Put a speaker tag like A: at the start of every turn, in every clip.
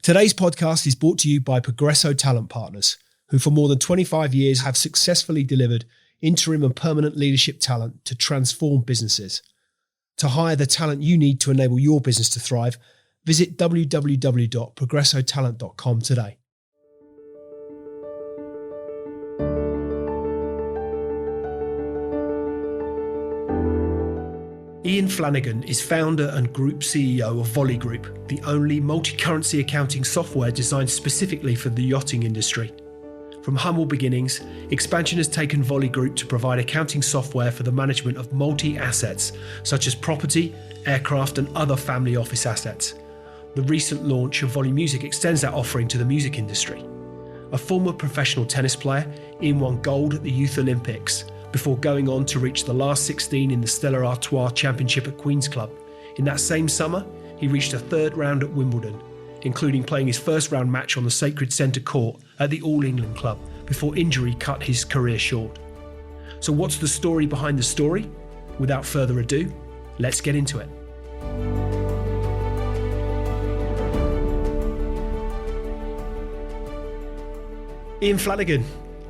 A: Today's podcast is brought to you by Progresso Talent Partners, who for more than 25 years have successfully delivered interim and permanent leadership talent to transform businesses. To hire the talent you need to enable your business to thrive, visit www.progressotalent.com today. Ian Flanagan is founder and group CEO of Voly Group, the only multi-currency accounting software designed specifically for the yachting industry. From humble beginnings, expansion has taken Voly Group to provide accounting software for the management of multi-assets, such as property, aircraft and other family office assets. The recent launch of Voly Music extends that offering to the music industry. A former professional tennis player, Ian won gold at the Youth Olympics, before going on to reach the last 16 in the Stella Artois Championship at Queen's Club. In that same summer, he reached a third round at Wimbledon, including playing his first round match on the Sacred Centre court at the All England Club before injury cut his career short. So what's the story behind the story? Without further ado, let's get into it. Ian Flanagan,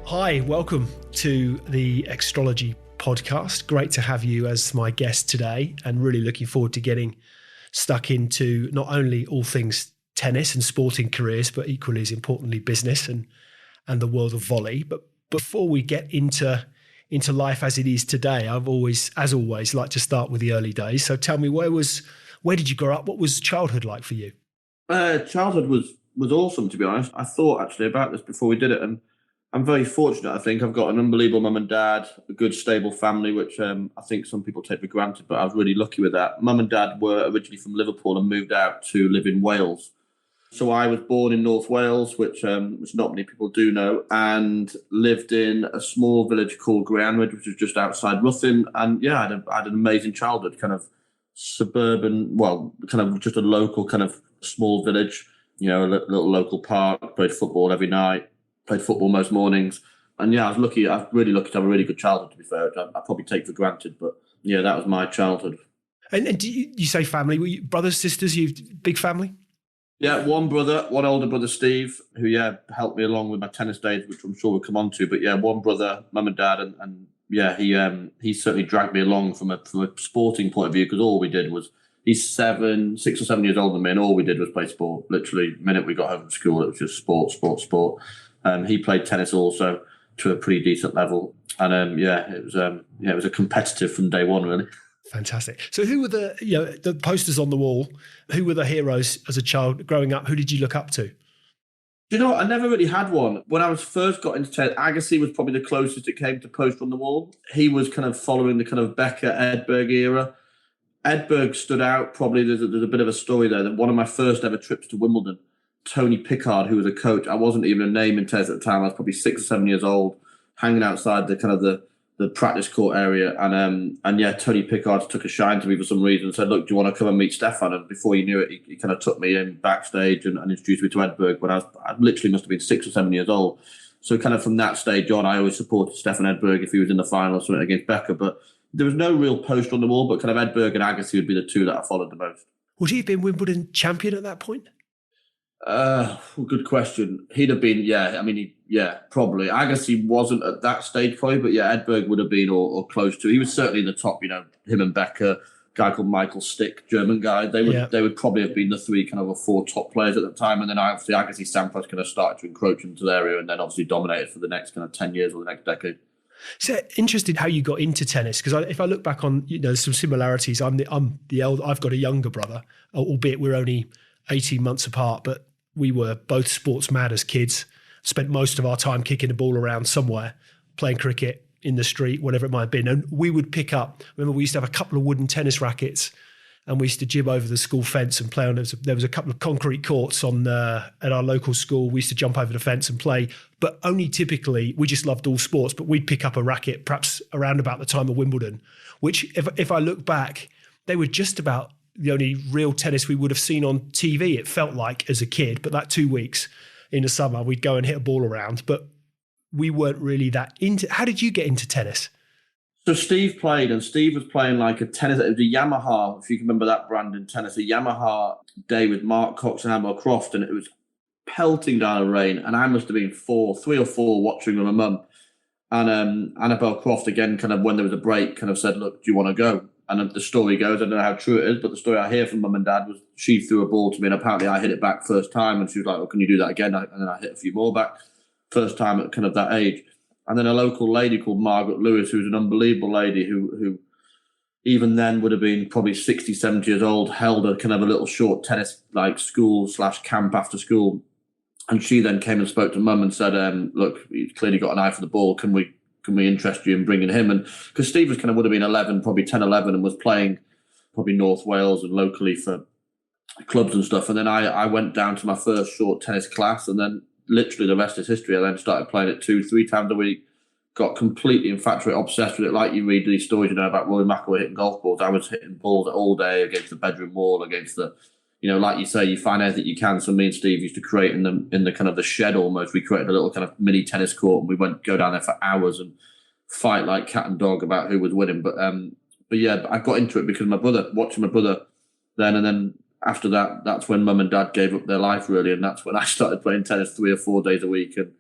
A: hi, welcome to the Extrology podcast. Great to have you as my guest today, and really looking forward to getting stuck into not only all things tennis and sporting careers, but equally as importantly, business and the world of volley. But before we get into life as it is today, I've always, as always, like to start with the early days. So tell me, where did you grow up? What was childhood like for you?
B: Childhood was awesome, to be honest. I thought actually about this before we did it, and I'm very fortunate. I think I've got an unbelievable mum and dad, a good stable family, which I think some people take for granted, but I was really lucky with that. Mum and dad were originally from Liverpool and moved out to live in Wales. So I was born in North Wales, which not many people do know, and lived in a small village called Greenwood, which is just outside Ruthin. And yeah, I had an amazing childhood, kind of suburban, kind of just a local kind of small village, a little local park, played football every night. Played football most mornings. And yeah, I was really lucky to have a really good childhood, to be fair. I probably take for granted, but yeah, that was my childhood.
A: And do you say family? Were you brothers, sisters? You big family?
B: Yeah, one older brother, Steve, who helped me along with my tennis days, which I'm sure we'll come on to. But yeah, one brother, mum and dad, and yeah, he certainly dragged me along from a sporting point of view, because all we did was, he's 6 or 7 years older than me, and all we did was play sport. Literally, the minute we got home from school, it was just sport. He played tennis also to a pretty decent level, and it was a competitive from day one, really.
A: Fantastic. So, who were the posters on the wall? Who were the heroes as a child growing up? Who did you look up to?
B: You know what? I never really had one. When I first got into tennis, Agassi was probably the closest it came to poster on the wall. He was kind of following the kind of Becker, Edberg era. Edberg stood out. Probably there's a bit of a story there that one of my first ever trips to Wimbledon, Tony Pickard, who was a coach. I wasn't even a name in tennis at the time. I was probably 6 or 7 years old, hanging outside the kind of the practice court area. And Tony Pickard took a shine to me for some reason and said, "Look, do you want to come and meet Stefan?" And before you knew it, he kind of took me in backstage and introduced me to Edberg when I literally must have been 6 or 7 years old. So kind of from that stage on, I always supported Stefan Edberg if he was in the final or something against Becker. But there was no real poster on the wall, but kind of Edberg and Agassi would be the two that I followed the most.
A: Would he have been Wimbledon champion at that point?
B: Good question. He'd have been, probably. Agassi wasn't at that stage probably, but yeah, Edberg would have been or close to. He was certainly in the top, him and Becker, a guy called Michael Stick, German guy. They would probably have been the three kind of or four top players at the time. And then obviously Agassi Sampras kind of started to encroach into their area and then obviously dominated for the next kind of 10 years or the next decade.
A: So interested how you got into tennis, because if I look back on, some similarities. I'm the elder. I've got a younger brother, albeit we're only 18 months apart, but we were both sports mad as kids, spent most of our time kicking the ball around somewhere, playing cricket in the street, whatever it might have been. And we would pick up, remember we used to have a couple of wooden tennis rackets and we used to jib over the school fence and play on. There was a couple of concrete courts at our local school. We used to jump over the fence and play, but only typically, we just loved all sports, but we'd pick up a racket perhaps around about the time of Wimbledon, which if I look back, they were just about the only real tennis we would have seen on TV, it felt like, as a kid. But that 2 weeks in the summer, we'd go and hit a ball around, but we weren't really that into. How did you get into tennis?
B: So Steve played, and Steve was playing like a tennis. It was a Yamaha, if you can remember that brand in tennis, a Yamaha day with Mark Cox and Admiral Croft, and it was pelting down in rain, and I must have been 3 or 4 watching with my mum. And Annabelle Croft, again, kind of when there was a break, kind of said, look, do you want to go? And the story goes, I don't know how true it is, but the story I hear from mum and dad was she threw a ball to me and apparently I hit it back first time. And she was like, oh, can you do that again? And then I hit a few more back first time at kind of that age. And then a local lady called Margaret Lewis, who's an unbelievable lady who even then would have been probably 60, 70 years old, held a kind of a little short tennis like school/camp after school. And she then came and spoke to mum and said, look, he's clearly got an eye for the ball. Can we interest you in bringing him? And because Steve was would have been 11, probably 10, 11, and was playing probably North Wales and locally for clubs and stuff. And then I went down to my first short tennis class, and then literally the rest is history. I then started playing it 2-3 times a week, got completely infatuated, obsessed with it. Like you read these stories, about Rory McIlroy hitting golf balls. I was hitting balls all day against the bedroom wall, against the, like you say, you find out that you can. So me and Steve used to create in the kind of the shed almost. We created a little kind of mini tennis court, and we go down there for hours and fight like cat and dog about who was winning. But yeah, I got into it because watching my brother then, and then after that, that's when mum and dad gave up their life really, and that's when I started playing tennis 3 or 4 days a week. And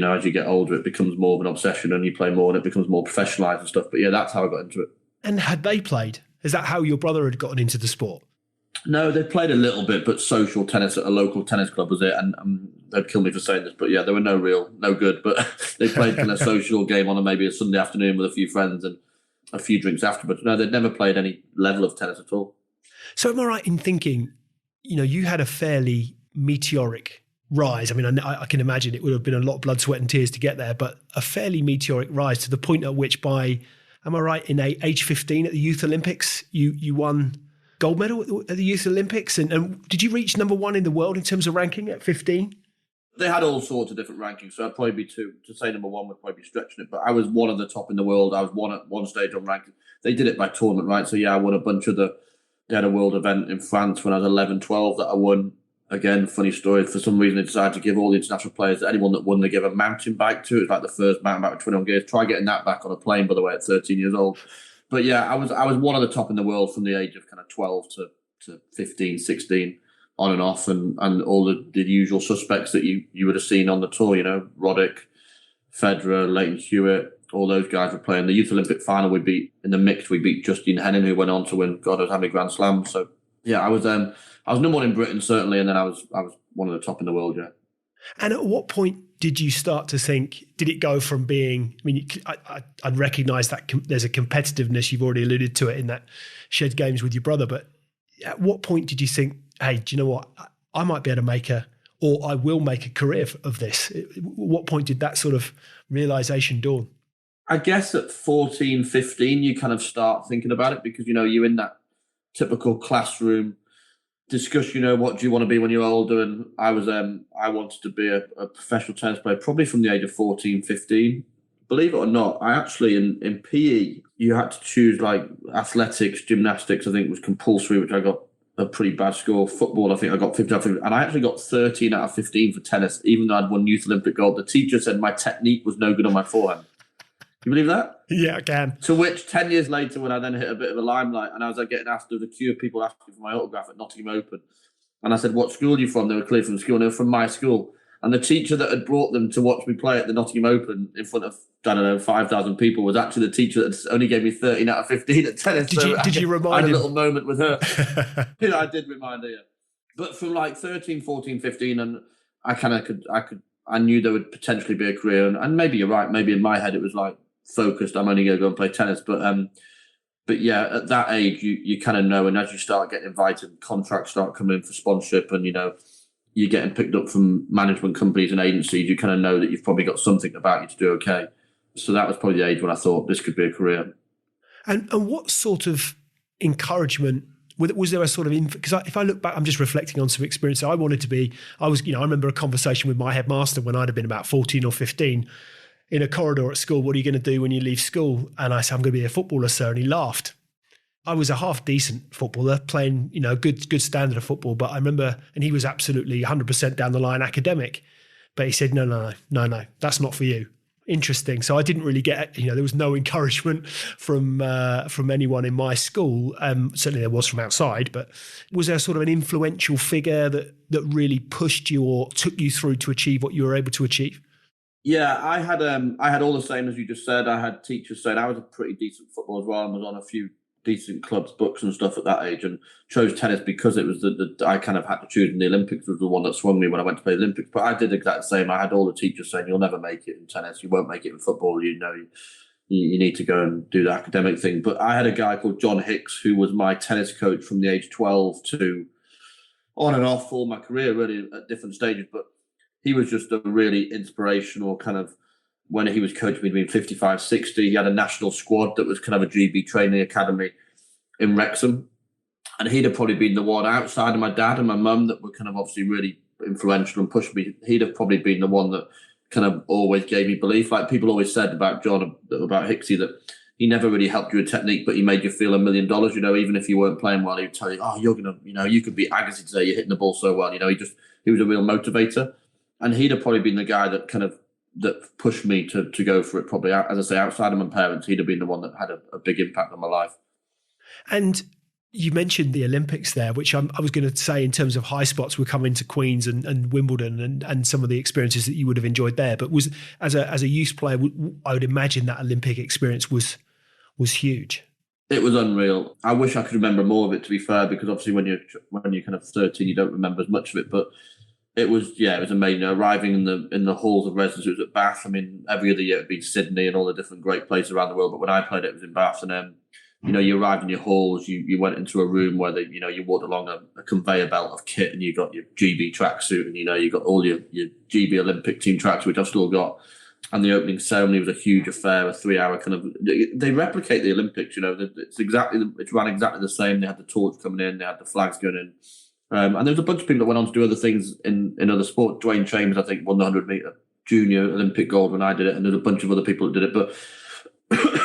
B: as you get older, it becomes more of an obsession, and you play more, and it becomes more professionalised and stuff. But yeah, that's how I got into it.
A: And had they played? Is that how your brother had gotten into the sport?
B: No, they played a little bit, but social tennis at a local tennis club was it. And they'd kill me for saying this, but yeah, they were no good. But they played kind of social game on maybe a Sunday afternoon with a few friends and a few drinks after. But no, they'd never played any level of tennis at all.
A: So am I right in thinking, you had a fairly meteoric rise? I mean, I can imagine it would have been a lot of blood, sweat and tears to get there, but a fairly meteoric rise to the point at which am I right, in age 15 at the Youth Olympics, you won gold medal at the Youth Olympics? And did you reach number 1 in the world in terms of ranking at 15?
B: They had all sorts of different rankings, so I'd probably be to say number 1 would probably be stretching it. But I was one of the top in the world. I was one at one stage on ranking. They did it by tournament, right? So yeah, I won a bunch of they had a world event in France when I was 11, 12 that I won. Again, funny story. For some reason, they decided to give all the international players, anyone that won, they give a mountain bike to. It was like the first mountain bike with 21 gears. Try getting that back on a plane, by the way, at 13 years old. But yeah, I was one of the top in the world from the age of kind of 12 to 15, 16, on and off, and all the usual suspects that you would have seen on the tour, Roddick, Federer, Leighton Hewitt, all those guys were playing. The Youth Olympic final we beat Justine Henin, who went on to win God knows how many Grand Slams. So yeah, I was number 1 in Britain certainly, and then I was one of the top in the world. Yeah.
A: And at what point did you start to think? Did it go from being? I mean, I'd recognise that there's a competitiveness. You've already alluded to it in that shed games with your brother. But at what point did you think, hey, do you know what? I might be able to I will make a career of this? At what point did that sort of realisation dawn?
B: I guess at 14, 15, you kind of start thinking about it because, you're in that typical classroom discussion, what do you want to be when you're older? And I wanted to be a professional tennis player, probably from the age of 14, 15. Believe it or not, I actually, in PE, you had to choose like athletics, gymnastics, I think was compulsory, which I got a pretty bad score. Football, I think I got 15 out of 15. And I actually got 13 out of 15 for tennis, even though I'd won Youth Olympic gold. The teacher said my technique was no good on my forehand. Can you believe that?
A: Yeah, I can.
B: To which 10 years later, when I then hit a bit of a limelight, and I was getting asked of the queue of people asking for my autograph at Nottingham Open, and I said, "What school are you from?" They were clearly from the school, and they were from my school. And the teacher that had brought them to watch me play at the Nottingham Open in front of, 5,000 people was actually the teacher that only gave me 13 out of 15 at tennis.
A: Did you remind him?
B: I had a little moment with her. I did remind her, yeah. But from like 13, 14, 15, and I knew there would potentially be a career. And maybe you're right. Maybe in my head it was like, focused, I'm only going to go and play tennis. But yeah, at that age, you kind of know. And as you start getting invited, contracts start coming in for sponsorship, and you're getting picked up from management companies and agencies, you kind of know that you've probably got something about you to do okay. So that was probably the age when I thought this could be a career.
A: And what sort of encouragement, was there a sort of, because if I look back, I'm just reflecting on some experience. I remember a conversation with my headmaster when I'd have been about 14 or 15 in a corridor at school. What are you going to do when you leave school? And I said, I'm going to be a footballer, sir. And he laughed. I was a half decent footballer playing, good standard of football. But I remember, and he was absolutely 100% down the line academic. But he said, no, that's not for you. Interesting. So I didn't really get, there was no encouragement from anyone in my school. Certainly there was from outside, but was there sort of an influential figure that really pushed you or took you through to achieve what you were able to achieve?
B: Yeah, I had all the same as you just said. I had teachers saying I was a pretty decent footballer as well, and was on a few decent clubs, books and stuff at that age, and chose tennis because it was the I kind of had to choose, and the Olympics was the one that swung me when I went to play the Olympics. But I did exactly the same. I had all the teachers saying, "You'll never make it in tennis. You won't make it in football. You need to go and do the academic thing." But I had a guy called John Hicks who was my tennis coach from the age 12 to on and off all my career, really at different stages. But he was just a really inspirational kind of, when he was coaching me between 55, 60, he had a national squad that was kind of a GB training academy in Wrexham. And he'd have probably been the one outside of my dad and my mum that were kind of obviously really influential and pushed me. He'd have probably been the one that kind of always gave me belief. Like people always said about John, about Hicksy, that he never really helped you with technique, but he made you feel $1 million. Even if you weren't playing well, he would tell you, "Oh, you're going to, you could beat Agassi today. You're hitting the ball so well." He was a real motivator. And he'd have probably been the guy that pushed me to go for it. Probably, as I say, outside of my parents, he'd have been the one that had a big impact on my life.
A: And you mentioned the Olympics there, which I was going to say in terms of high spots, we're coming to Queen's and Wimbledon and some of the experiences that you would have enjoyed there. But was as a youth player, I would imagine that Olympic experience was huge.
B: It was unreal. I wish I could remember more of it, to be fair, because obviously when you're kind of 13, you don't remember as much of it. But it was amazing. Arriving in the halls of residence, it was at Bath. I mean, every other year it'd be Sydney and all the different great places around the world. But when I played, it was in Bath. And then, you arrived in your halls. You went into a room where you walked along a conveyor belt of kit, and you got your GB tracksuit, and you got all your GB Olympic team tracks, which I've still got. And the opening ceremony was a huge affair, a 3-hour kind of. They replicate the Olympics. It's ran exactly the same. They had the torch coming in. They had the flags going in. And there was a bunch of people that went on to do other things in other sports. Dwayne Chambers, I think, won the 100-meter junior Olympic gold when I did it, and there's a bunch of other people that did it. But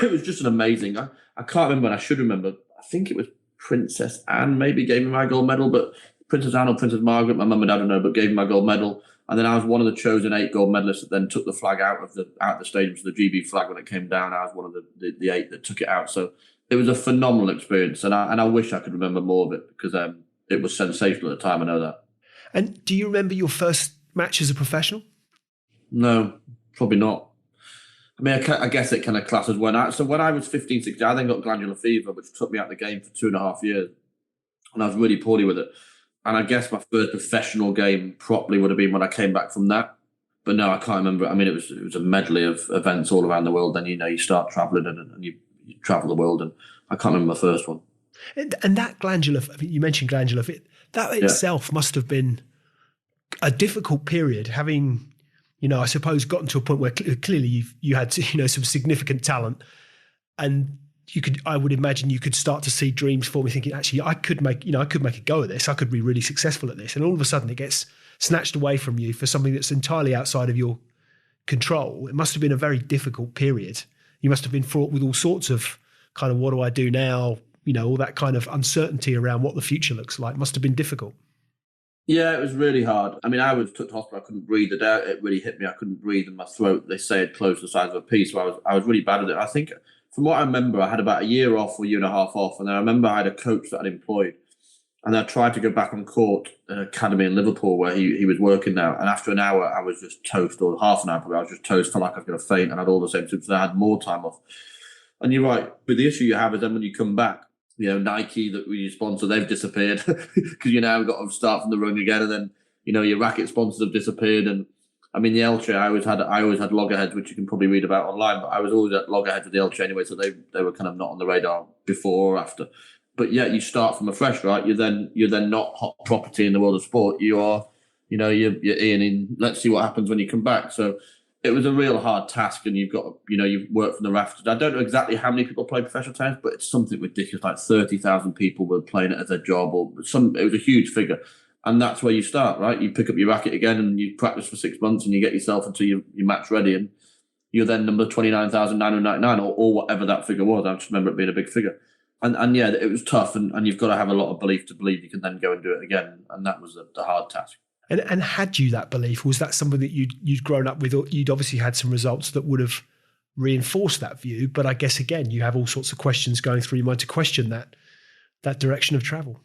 B: it was just an amazing. I can't remember, and I should remember. I think it was Princess Anne maybe gave me my gold medal, but Princess Anne or Princess Margaret, my mum and dad don't know, but gave me my gold medal. And then I was one of the chosen 8 gold medalists that then took the flag out of the stadium, so the GB flag when it came down. I was one of the 8 that took it out. So it was a phenomenal experience, and I wish I could remember more of it because it was sensational at the time. I know that.
A: And do you remember your first match as a professional?
B: No, probably not. I mean, I guess it kind of classes when I was 15, 16, I then got glandular fever, which took me out of the game for 2.5 years. And I was really poorly with it. And I guess my first professional game properly would have been when I came back from that. But no, I can't remember. I mean, it was a medley of events all around the world. Then, you start traveling and you travel the world. And I can't remember my first one.
A: And that glandular, you mentioned glandular fever, that itself must have been a difficult period, having, I suppose gotten to a point where clearly you had, some significant talent, and I would imagine you could start to see dreams forming, thinking, actually, I could make a go at this. I could be really successful at this. And all of a sudden it gets snatched away from you for something that's entirely outside of your control. It must have been a very difficult period. You must have been fraught with all sorts of kind of, what do I do now? All that kind of uncertainty around what the future looks like must have been difficult.
B: Yeah, it was really hard. I mean, I was took to hospital. I couldn't breathe. It really hit me. I couldn't breathe in my throat. They say it closed the size of a pea. So I was really bad at it. I think from what I remember, I had about a year off or 1.5 years off. And then I remember I had a coach that I'd employed. And I tried to go back on court at an academy in Liverpool where he was working now. And after an hour, I was just toast, or half an hour probably, I was just toast, felt like I was going to faint, and I had all the same symptoms. I had more time off. And you're right. But the issue you have is then when you come back, Nike that we sponsor, they've disappeared because now we've got to start from the rung again. And then, your racket sponsors have disappeared. And I mean, the Elche, I always had loggerheads, which you can probably read about online, but I was always at loggerheads with the Elche anyway. So they were kind of not on the radar before or after. But yeah, you start from afresh, right? You're then not hot property in the world of sport. You are, you're Ian in, let's see what happens when you come back. So it was a real hard task, and you've got, you've worked from the rafters. I don't know exactly how many people play professional tennis, but it's something ridiculous, like 30,000 people were playing it as a job, or it was a huge figure. And that's where you start, right? You pick up your racket again and you practice for 6 months and you get yourself until you're match ready, and you're then number 29,999 or whatever that figure was. I just remember it being a big figure. And yeah, it was tough, and you've got to have a lot of belief to believe you can then go and do it again. And that was the hard task.
A: And had you that belief? Was that something that you'd grown up with, or you'd obviously had some results that would have reinforced that view? But I guess again, you have all sorts of questions going through your mind to question that direction of travel.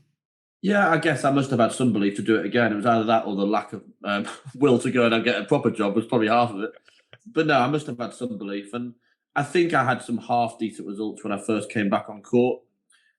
B: Yeah, I guess I must have had some belief to do it again. It was either that or the lack of will to go and get a proper job was probably half of it. But no, I must have had some belief. And I think I had some half decent results when I first came back on court,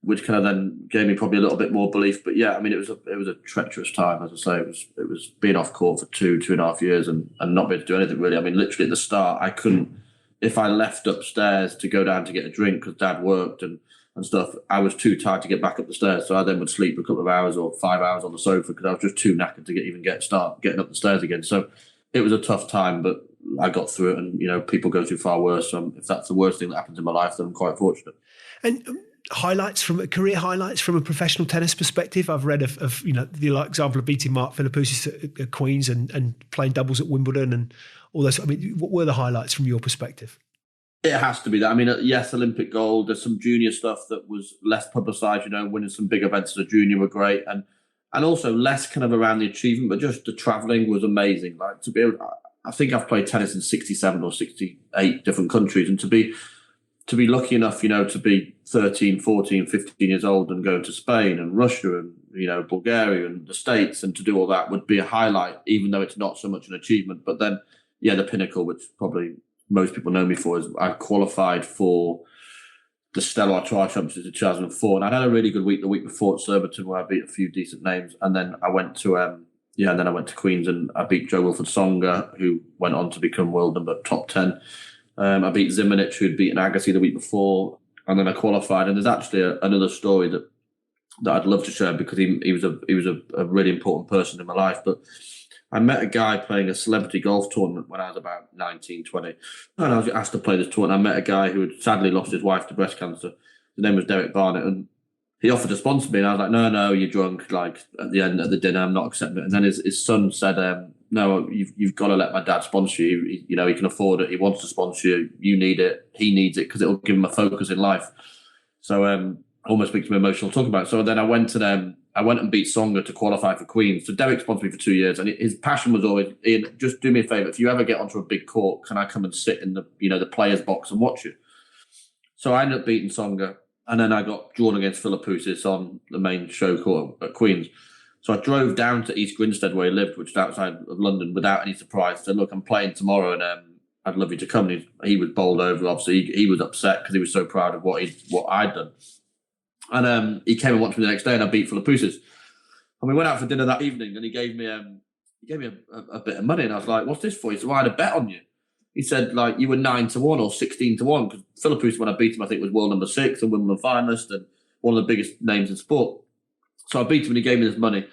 B: which kind of then gave me probably a little bit more belief. But yeah, I mean, it was a treacherous time, as I say. It was being off court for 2.5 years and not being able to do anything really. I mean, literally at the start, I couldn't, if I left upstairs to go down to get a drink because Dad worked and stuff, I was too tired to get back up the stairs. So I then would sleep a couple of hours or 5 hours on the sofa because I was just too knackered to start getting up the stairs again. So it was a tough time, but I got through it. And, people go through far worse. So if that's the worst thing that happens in my life, then I'm quite fortunate.
A: And career highlights from a professional tennis perspective. I've read of the example of beating Mark Philippoussis at Queen's and playing doubles at Wimbledon and all those. I mean, what were the highlights from your perspective?
B: It has to be that. I mean, yes, Olympic gold. There's some junior stuff that was less publicised. Winning some big events as a junior were great, and also less kind of around the achievement, but just the travelling was amazing. Like to be able, I think I've played tennis in 67 or 68 different countries, and to be lucky enough, to be 13, 14, 15 years old and go to Spain and Russia and Bulgaria and the States and to do all that would be a highlight, even though it's not so much an achievement. But then, yeah, the pinnacle, which probably most people know me for, is I qualified for the Stella Artois Championships in 2004, and I had a really good week the week before at Surbiton where I beat a few decent names, and then I went to Queen's and I beat Joe Wilfred Songa, who went on to become world number top 10. I beat Zimonjic, who had beaten Agassi the week before, and then I qualified. And there's actually another story that I'd love to share because he was a really important person in my life. But I met a guy playing a celebrity golf tournament when I was about 19, 20. And I was asked to play this tournament. I met a guy who had sadly lost his wife to breast cancer. His name was Derek Barnett. And he offered to sponsor me. And I was like, no, you're drunk. Like at the end of the dinner, I'm not accepting it. And then his son said, no, you've got to let my dad sponsor you. He can afford it. He wants to sponsor you. You need it. He needs it because it will give him a focus in life. So almost makes me emotional talking about it. So then I went and beat Songa to qualify for Queen's. So Derek sponsored me for 2 years, and his passion was always, Ian, just do me a favour. If you ever get onto a big court, can I come and sit in the players' box and watch you? So I ended up beating Songa, and then I got drawn against Philippoussis on the main show court at Queen's. So I drove down to East Grinstead where he lived, which is outside of London, without any surprise. Said, look, I'm playing tomorrow, and I'd love you to come. And he was bowled over. Obviously, he was upset because he was so proud of what I'd done. And he came and watched me the next day, and I beat Philippoussis. And we went out for dinner that evening, and he gave me a bit of money, and I was like, "What's this for?" He said, "Well, I had a bet on you." He said, "Like you were 9-1 or 16-1 because Philippoussis, when I beat him, I think was world number 6 and Wimbledon finalist and one of the biggest names in sport." So I beat him, and he gave me this money,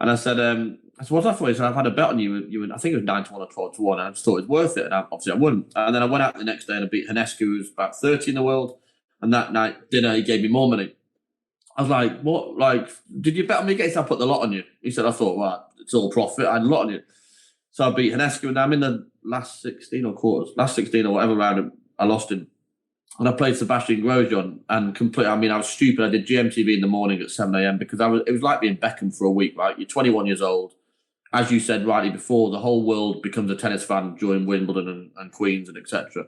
B: and I said, "What's that for?" He said, "I've had a bet on you. I think it was 9-1 or 12-1, and I just thought it was worth it." And obviously, I wouldn't. And then I went out the next day and I beat Hanescu, who's about 30 in the world. And that night dinner, he gave me more money. I was like, what? Like, did you bet on me again? I put the lot on you. He said, I thought, well, it's all profit. I had a lot on you. So I beat Hanescu, and I'm in the last 16 or whatever round. I lost him. And I played Sebastian Grosjean and I was stupid. I did GMTV in the morning at 7 a.m. because it was like being Beckham for a week, right? You're 21 years old. As you said rightly before, the whole world becomes a tennis fan during Wimbledon and Queen's and etc.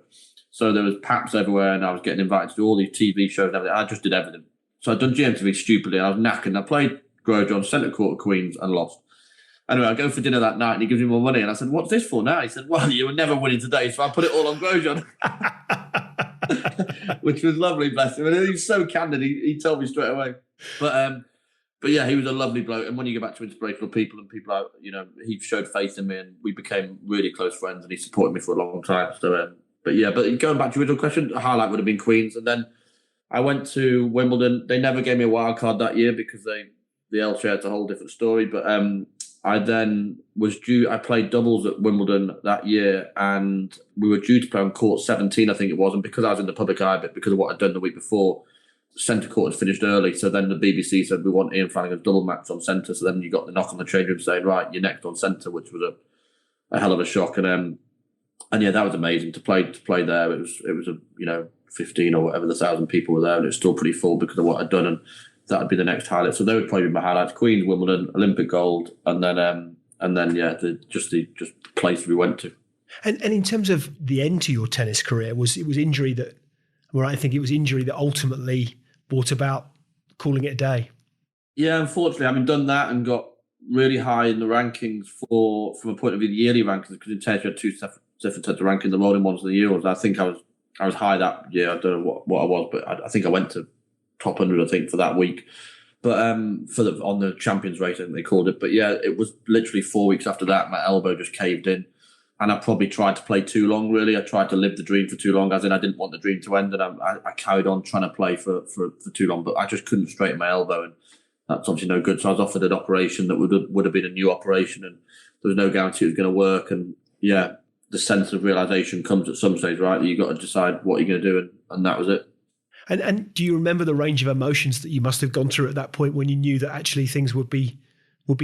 B: So there was paps everywhere, and I was getting invited to do all these TV shows and everything. I just did everything. So I'd done GMTV stupidly. I was knackered. I played Grosjean, centre court at Queen's, and lost. Anyway, I go for dinner that night, and he gives me more money. And I said, "What's this for now?" He said, "Well, you were never winning today, so I put it all on Grosjean," which was lovely, bless him. And he was so candid. He told me straight away. But yeah, he was a lovely bloke. And when you go back to inspirational people and people out, he showed faith in me, and we became really close friends. And he supported me for a long time. So, but going back to your original question, the highlight would have been Queen's, and then I went to Wimbledon. They never gave me a wild card that year because the L chair, it's a whole different story. But I then I played doubles at Wimbledon that year, and we were due to play on court 17, I think it was. And because I was in the public eye, but because of what I'd done the week before, centre court had finished early. So then the BBC said, we want Ian Flanagan's double match on centre. So then you got the knock on the change room saying, right, you're next on centre, which was a hell of a shock. And yeah, that was amazing to play there. It was 15 or whatever, the 1,000 people were there, and it was still pretty full because of what I'd done, and that would be the next highlight. So they would probably be my highlights: Queen's, Wimbledon, Olympic gold, and then And then, just place we went to.
A: And in terms of the end to your tennis career, was injury that, well, I think it was injury that ultimately brought about calling it a day?
B: Yeah, unfortunately, having done that and got really high in the rankings from a point of view, the yearly rankings, because in tennis you had two different sets of rankings, the rolling ones and the Euros. I think I was high that year. I don't know what I was, but I think I went to top 100, I think, for that week. But on the Champions race, I think they called it. But yeah, it was literally 4 weeks after that, my elbow just caved in. And I probably tried to play too long, really. I tried to live the dream for too long, as in I didn't want the dream to end. And I carried on trying to play for too long, but I just couldn't straighten my elbow. And that's obviously no good. So I was offered an operation that would have been a new operation, and there was no guarantee it was going to work. And yeah, the sense of realization comes at some stage, right? That you've got to decide what you're going to do. And that was it.
A: And do you remember the range of emotions that you must have gone through at that point when you knew that actually things would be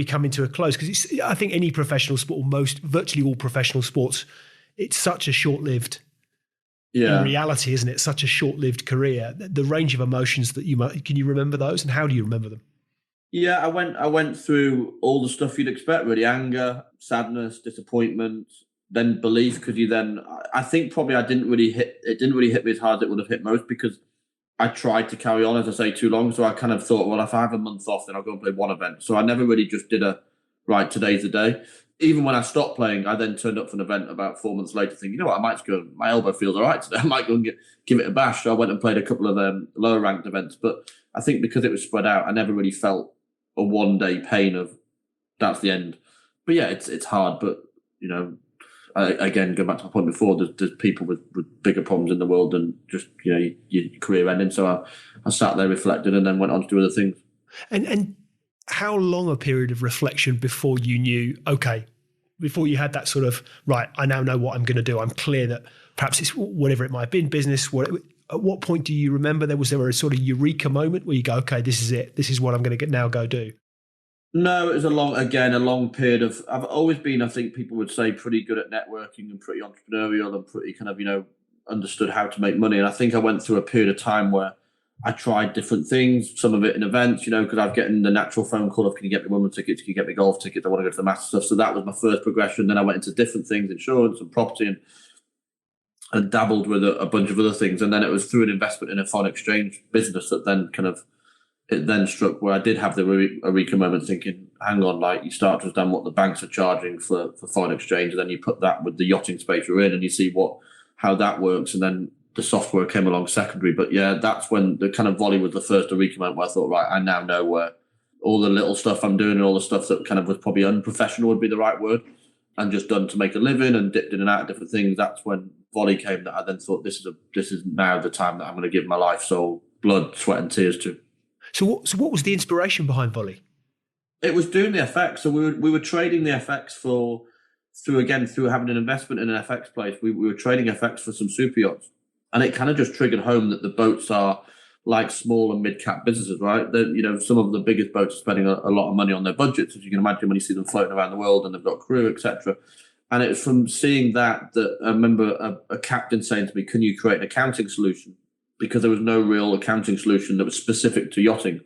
A: coming to a close? Because I think any professional sport, or virtually all professional sports, it's such a short-lived in reality, isn't it? Such a short-lived career. The range of emotions that can you remember those, and how do you remember them?
B: Yeah, I went through all the stuff you'd expect, really: anger, sadness, disappointment, then belief. Because I think probably it didn't really hit me as hard as it would have hit most, because I tried to carry on, as I say, too long. So I kind of thought, well, if I have a month off, then I'll go and play one event. So I never really just did today's the day. Even when I stopped playing, I then turned up for an event about 4 months later thinking, you know what, I might just go, my elbow feels all right today. I might go and give it a bash. So I went and played a couple of lower ranked events. But I think because it was spread out, I never really felt a 1 day pain of that's the end. But yeah, it's hard. But, again, go back to my point before, there's people with bigger problems in the world than just, your career ending. So I sat there, reflected, and then went on to do other things.
A: And how long a period of reflection before you knew, before you had that sort of, right, I now know what I'm going to do. I'm clear that perhaps it's whatever it might have been, business. At what point do you remember was there a sort of eureka moment where you go, okay, this is it. This is what I'm going to now go do?
B: No, it was a long period of, I've always been, I think people would say, pretty good at networking and pretty entrepreneurial and pretty kind of, understood how to make money. And I think I went through a period of time where I tried different things, some of it in events, because I've getting the natural phone call of, can you get me women's tickets? Can you get me golf tickets? I want to go to the Masters stuff. So that was my first progression. Then I went into different things, insurance and property, and dabbled with a bunch of other things. And then it was through an investment in a foreign exchange business that then it then struck where I did have the eureka moment thinking, hang on, you start to understand what the banks are charging for foreign exchange, and then you put that with the yachting space we're in, and you see how that works, and then the software came along secondary. But yeah, that's when the kind of Voly was the first eureka moment where I thought, right, I now know where all the little stuff I'm doing and all the stuff that kind of was probably unprofessional would be the right word, and just done to make a living and dipped in and out of different things. That's when Voly came, that I then thought, this is now the time that I'm going to give my life, soul, blood, sweat and tears to.
A: So what was the inspiration behind Voly?
B: It was doing the FX. So we were trading the FX through having an investment in an FX place. We were trading FX for some super yachts, and it kind of just triggered home that the boats are like small and mid-cap businesses, right? Some of the biggest boats are spending a lot of money on their budgets, as you can imagine, when you see them floating around the world and they've got crew, etc. And it's from seeing that I remember a captain saying to me, can you create an accounting solution? Because there was no real accounting solution that was specific to yachting.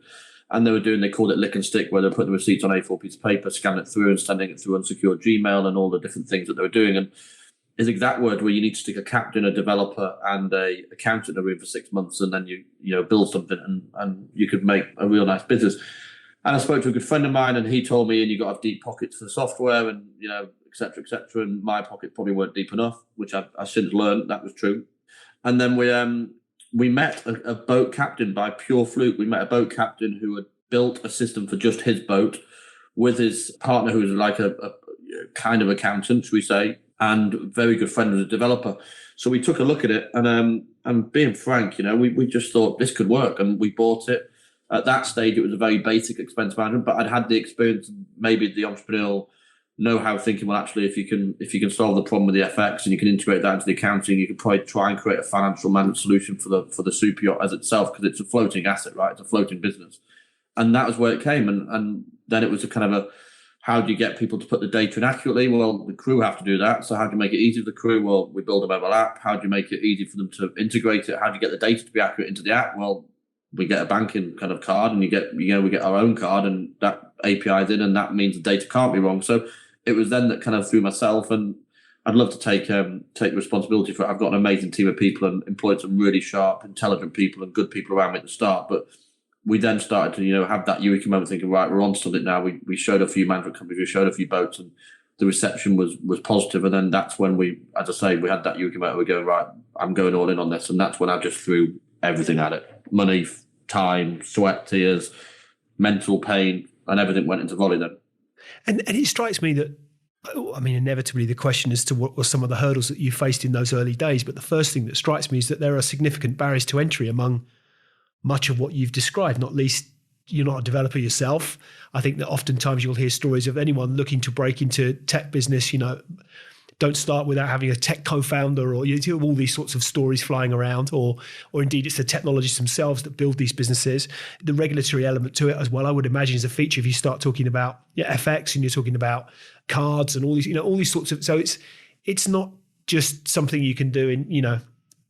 B: And they called it lick and stick, where they put the receipts on A4 piece of paper, scan it through and sending it through unsecured Gmail and all the different things that they were doing. And his exact word, where you need to stick a captain, a developer and a accountant in a room for 6 months, and then you build something and you could make a real nice business. And I spoke to a good friend of mine, and he told me, and you got to have deep pockets for software and, et cetera, et cetera. And my pocket probably weren't deep enough, which I've since learned that was true. And then we met a boat captain by pure fluke. We met a boat captain who had built a system for just his boat with his partner, who was like a kind of accountant, should we say, and very good friend of the developer. So we took a look at it, and being frank, we just thought this could work, and we bought it. At that stage, it was a very basic expense management, but I'd had the experience, maybe the entrepreneurial know-how, thinking, well, actually, if you can solve the problem with the FX and you can integrate that into the accounting, you could probably try and create a financial management solution for the super yacht as itself, because it's a floating asset, right? It's a floating business. And that was where it came. And then it was a kind of how do you get people to put the data in accurately? Well, the crew have to do that. So how do you make it easy for the crew? Well, we build a mobile app. How do you make it easy for them to integrate it? How do you get the data to be accurate into the app? Well, we get a banking kind of card, and we get our own card, and that API is in, and that means the data can't be wrong. So it was then that kind of through myself, and I'd love to take responsibility for it. I've got an amazing team of people and employed some really sharp, intelligent people and good people around me at the start. But we then started to, have that eureka moment thinking, right, we're on something now. We showed a few management companies, we showed a few boats, and the reception was positive. And then that's when we, as I say, we had that eureka moment. We're going, right, I'm going all in on this. And that's when I just threw everything at it. Money, time, sweat, tears, mental pain, and everything went into Voly then.
A: And it strikes me that, inevitably the question as to what were some of the hurdles that you faced in those early days. But the first thing that strikes me is that there are significant barriers to entry among much of what you've described, not least you're not a developer yourself. I think that oftentimes you'll hear stories of anyone looking to break into tech business, don't start without having a tech co-founder, or you do all these sorts of stories flying around, or indeed it's the technologists themselves that build these businesses. The regulatory element to it as well, I would imagine, is a feature if you start talking about FX and you're talking about cards and all these sorts of. So it's not just something you can do in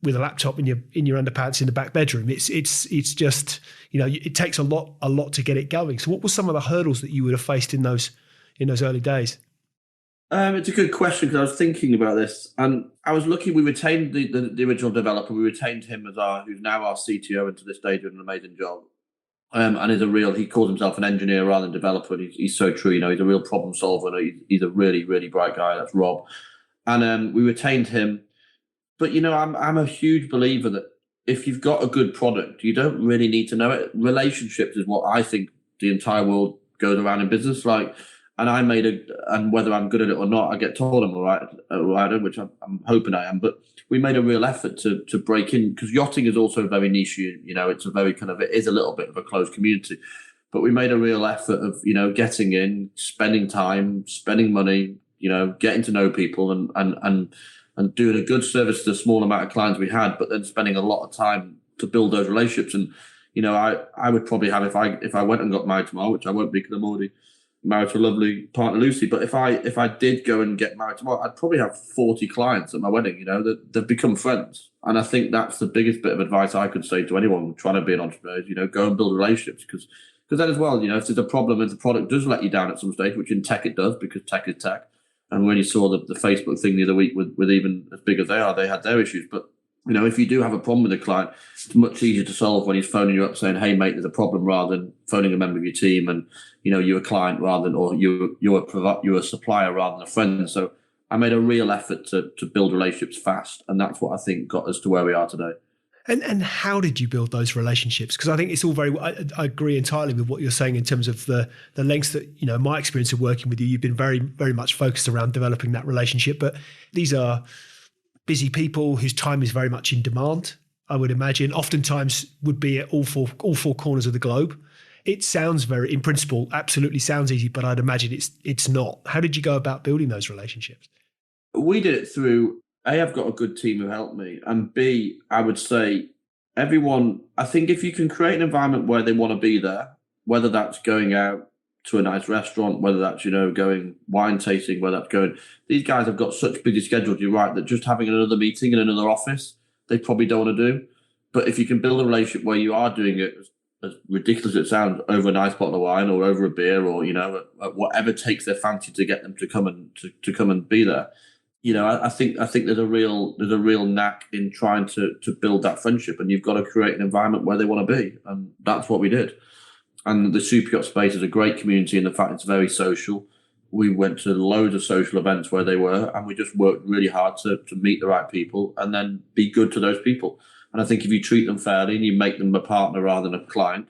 A: with a laptop in your underpants in the back bedroom. It's just it takes a lot to get it going. So what were some of the hurdles that you would have faced in those early days?
B: It's a good question, because I was thinking about this, and I was lucky. We retained the original developer. We retained him as who's now our CTO, and to this day doing an amazing job. And he calls himself an engineer rather than developer. And he's so true. He's a real problem solver. And he's a really, really bright guy. That's Rob. And we retained him. But I'm a huge believer that if you've got a good product, you don't really need to know it. Relationships is what I think the entire world goes around in business. And whether I'm good at it or not, I get told I'm all right, which I'm hoping I am. But we made a real effort to break in, because yachting is also very niche. It's a very it is a little bit of a closed community. But we made a real effort of, getting in, spending time, spending money, getting to know people and doing a good service to the small amount of clients we had, but then spending a lot of time to build those relationships. And, I would probably have, if I went and got married tomorrow, which I won't be because I'm already married to a lovely partner, Lucy. But if I did go and get married tomorrow, I'd probably have 40 clients at my wedding, that they've become friends. And I think that's the biggest bit of advice I could say to anyone trying to be an entrepreneur is, go and build relationships. Because then as well, if there's a problem, if the product does let you down at some stage, which in tech it does, because tech is tech. And when you saw the Facebook thing the other week with even as big as they are, they had their issues. But, if you do have a problem with a client, it's much easier to solve when he's phoning you up saying, hey, mate, there's a problem, rather than phoning a member of your team and, you're a client rather than, or you're a supplier rather than a friend. So I made a real effort to build relationships fast. And that's what I think got us to where we are today.
A: And how did you build those relationships? Because I think it's all very. I agree entirely with what you're saying in terms of the lengths that my experience of working with you. You've been very, very much focused around developing that relationship. But these are busy people whose time is very much in demand. I would imagine, oftentimes would be at all four corners of the globe. It sounds in principle, absolutely sounds easy, but I'd imagine it's not. How did you go about building those relationships?
B: We did it through. A, I've got a good team who helped me. And B, I would say everyone, I think if you can create an environment where they want to be there, whether that's going out to a nice restaurant, whether that's, going wine tasting, whether that's going, these guys have got such busy schedules, you're right, that just having another meeting in another office, they probably don't want to do. But if you can build a relationship where you are doing it, as ridiculous as it sounds, over a nice bottle of wine or over a beer or, whatever takes their fancy to get them to come and be there. I think there's a real knack in trying to build that friendship, and you've got to create an environment where they want to be, and that's what we did. And the super yacht space is a great community in the fact it's very social. We went to loads of social events where they were, and we just worked really hard to meet the right people and then be good to those people. And I think if you treat them fairly and you make them a partner rather than a client,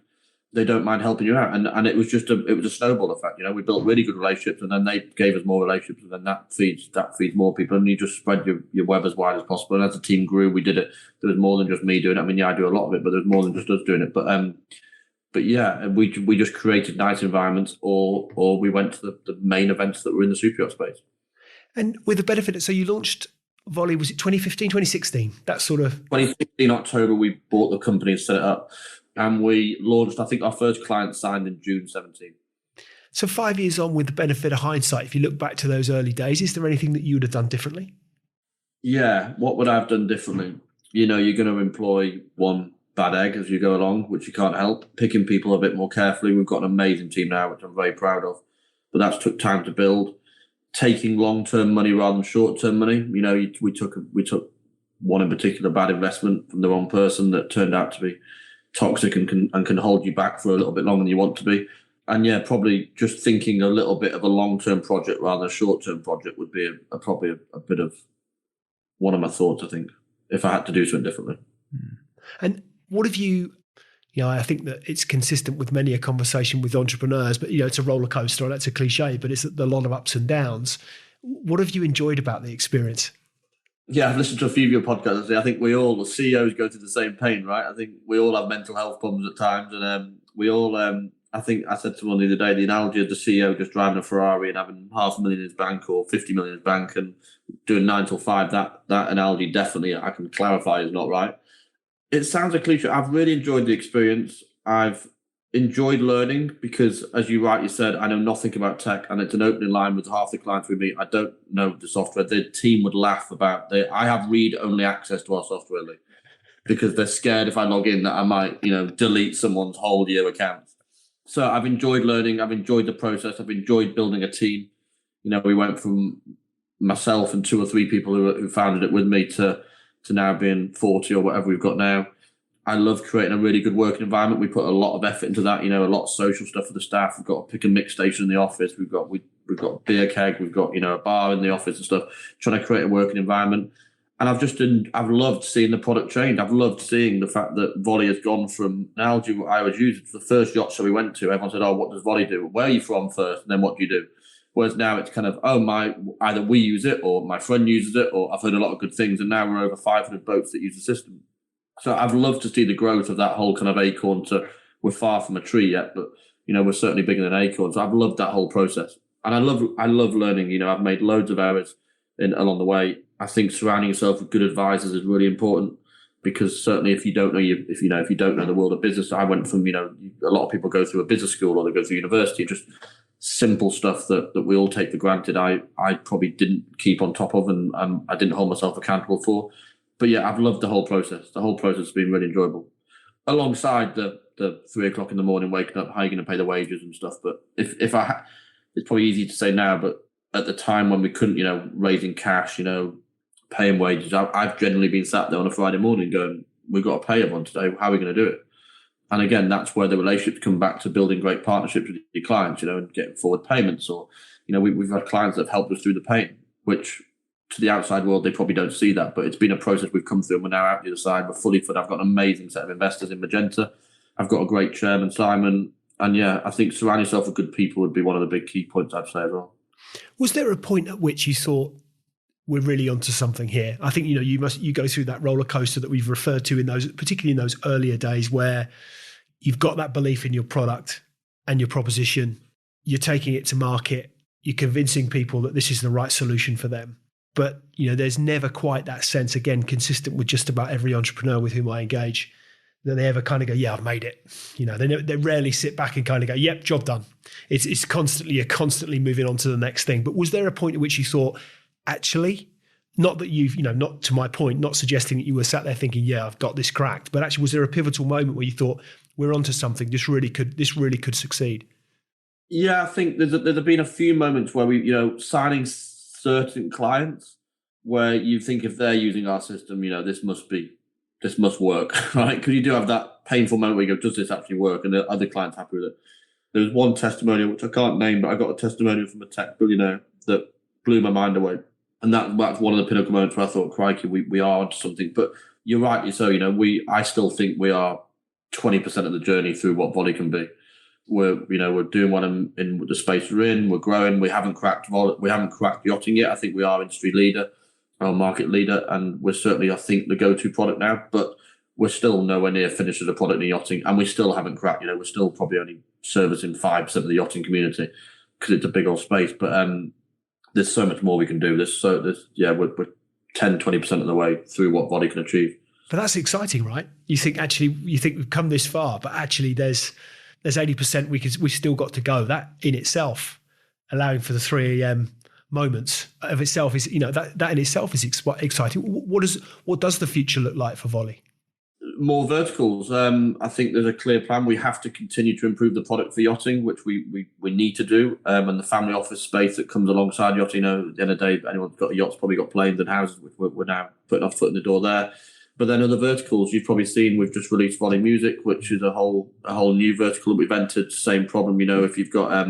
B: they don't mind helping you out. And it was a snowball effect. We built really good relationships, and then they gave us more relationships, and then that feeds more people, and you just spread your web as wide as possible. And as the team grew, we did it. There was more than just me doing it. I do a lot of it, but there's more than just us doing it. But yeah, we just created nice environments, or we went to the main events that were in the super yacht space.
A: And with the benefit, so you launched Voly, was it 2015, 2016? That sort of
B: 2016 October, we bought the company and set it up. And we launched, I think our first client signed in June 17.
A: So 5 years on, with the benefit of hindsight, if you look back to those early days, is there anything that you would have done differently?
B: Yeah, what would I have done differently? You're going to employ one bad egg as you go along, which you can't help. Picking people a bit more carefully. We've got an amazing team now, which I'm very proud of. But that's took time to build. taking long-term money rather than short-term money. We took one in particular bad investment from the wrong person that turned out to be toxic and can hold you back for a little bit longer than you want to be. And yeah, probably just thinking a little bit of a long-term project rather than a short-term project would be probably a bit of one of my thoughts, I think, if I had to do something differently.
A: And what have you, I think that it's consistent with many a conversation with entrepreneurs, but it's a roller coaster, that's a cliche, but it's a lot of ups and downs. What have you enjoyed about the experience?
B: Yeah, I've listened to a few of your podcasts. I think we all, the CEOs, go through the same pain, right? I think we all have mental health problems at times, and we all. I think I said to someone the other day, the analogy of the CEO just driving a Ferrari and having $500,000 in his bank or 50 million in his bank and doing 9 till 5. That analogy definitely, I can clarify, is not right. It sounds a cliche. I've really enjoyed the experience. I've enjoyed learning because, as you rightly said, I know nothing about tech, and it's an opening line with half the clients we meet. I don't know the software. The team would laugh about. I have read-only access to our software, Lee, because they're scared if I log in that I might, delete someone's whole year account. So I've enjoyed learning. I've enjoyed the process. I've enjoyed building a team. We went from myself and 2 or 3 people who founded it with me to now being 40 or whatever we've got now. I love creating a really good working environment. We put a lot of effort into that, a lot of social stuff for the staff. We've got a pick and mix station in the office. We've got a beer keg. We've got, a bar in the office and stuff, trying to create a working environment. And I've loved seeing the product change. I've loved seeing the fact that Voly has gone from an analogy I was using to the first yacht show we went to. Everyone said, "Oh, what does Voly do? Where are you from first? And then what do you do?" Whereas now it's kind of, either we use it or my friend uses it, or I've heard a lot of good things. And now we're over 500 boats that use the system. So I've loved to see the growth of that whole kind of acorn to, we're far from a tree yet, but, we're certainly bigger than an acorn. So I've loved that whole process. And I love learning. I've made loads of errors along the way. I think surrounding yourself with good advisors is really important, because certainly if you don't know if you don't know the world of business, I went from, a lot of people go through a business school or they go through university, just simple stuff that we all take for granted. I probably didn't keep on top of, and I didn't hold myself accountable for. But yeah, I've loved the whole process. The whole process has been really enjoyable. Alongside the 3 o'clock in the morning, waking up, how are you going to pay the wages and stuff? But it's probably easy to say now, but at the time when we couldn't, raising cash, paying wages, I've generally been sat there on a Friday morning going, we've got to pay everyone today. How are we going to do it? And again, that's where the relationships come back to building great partnerships with your clients, and getting forward payments. Or, we've had clients that have helped us through the pain, which to the outside world, they probably don't see that. But it's been a process we've come through, and we're now out the other side. We're fully funded. I've got an amazing set of investors in Magenta. I've got a great chairman, Simon. And yeah, I think surrounding yourself with good people would be one of the big key points I'd say as well.
A: Was there a point at which you thought, we're really onto something here? I think, you go through that roller coaster that we've referred to particularly in those earlier days, where you've got that belief in your product and your proposition, you're taking it to market, you're convincing people that this is the right solution for them. But, there's never quite that sense, again, consistent with just about every entrepreneur with whom I engage, that they ever kind of go, yeah, I've made it. They rarely sit back and kind of go, yep, job done. You're constantly moving on to the next thing. But was there a point at which you thought, actually, not that you've, not to my point, not suggesting that you were sat there thinking, yeah, I've got this cracked, but actually, was there a pivotal moment where you thought, we're onto something, this really could succeed?
B: Yeah, I think there's been a few moments where we, signing certain clients where you think if they're using our system, this must work, right? Because you do have that painful moment where you go, does this actually work? And the other client's happy with it. There's one testimonial, which I can't name, but I got a testimonial from a tech billionaire that blew my mind away. And that's one of the pinnacle moments where I thought, crikey, we are onto something. But you're right, so, I still think we are 20% of the journey through what Voly can be. We're doing one in the space we're in. We're growing. We haven't cracked yachting yet. I think we are industry leader, our market leader, and we're certainly, I think, the go-to product now. But we're still nowhere near finished as a product in yachting, and we still haven't cracked. We're still probably only servicing 5% of the yachting community because it's a big old space. But there's so much more we can do. We're 10-20% of the way through what Voly can achieve.
A: But that's exciting, right? You think we've come this far, but actually there's 80% we still got to go. That in itself, allowing for the 3 a.m. moments of itself is, that in itself is exciting. What does the future look like for Voly?
B: More verticals. I think there's a clear plan. We have to continue to improve the product for yachting, which we need to do. And the family office space that comes alongside yachting. At the end of the day, anyone's got a yacht's probably got planes and houses, which we're now putting our foot in the door there. But then other verticals, you've probably seen, we've just released Voly Music, which is a whole new vertical that we've entered. Same problem, if you've got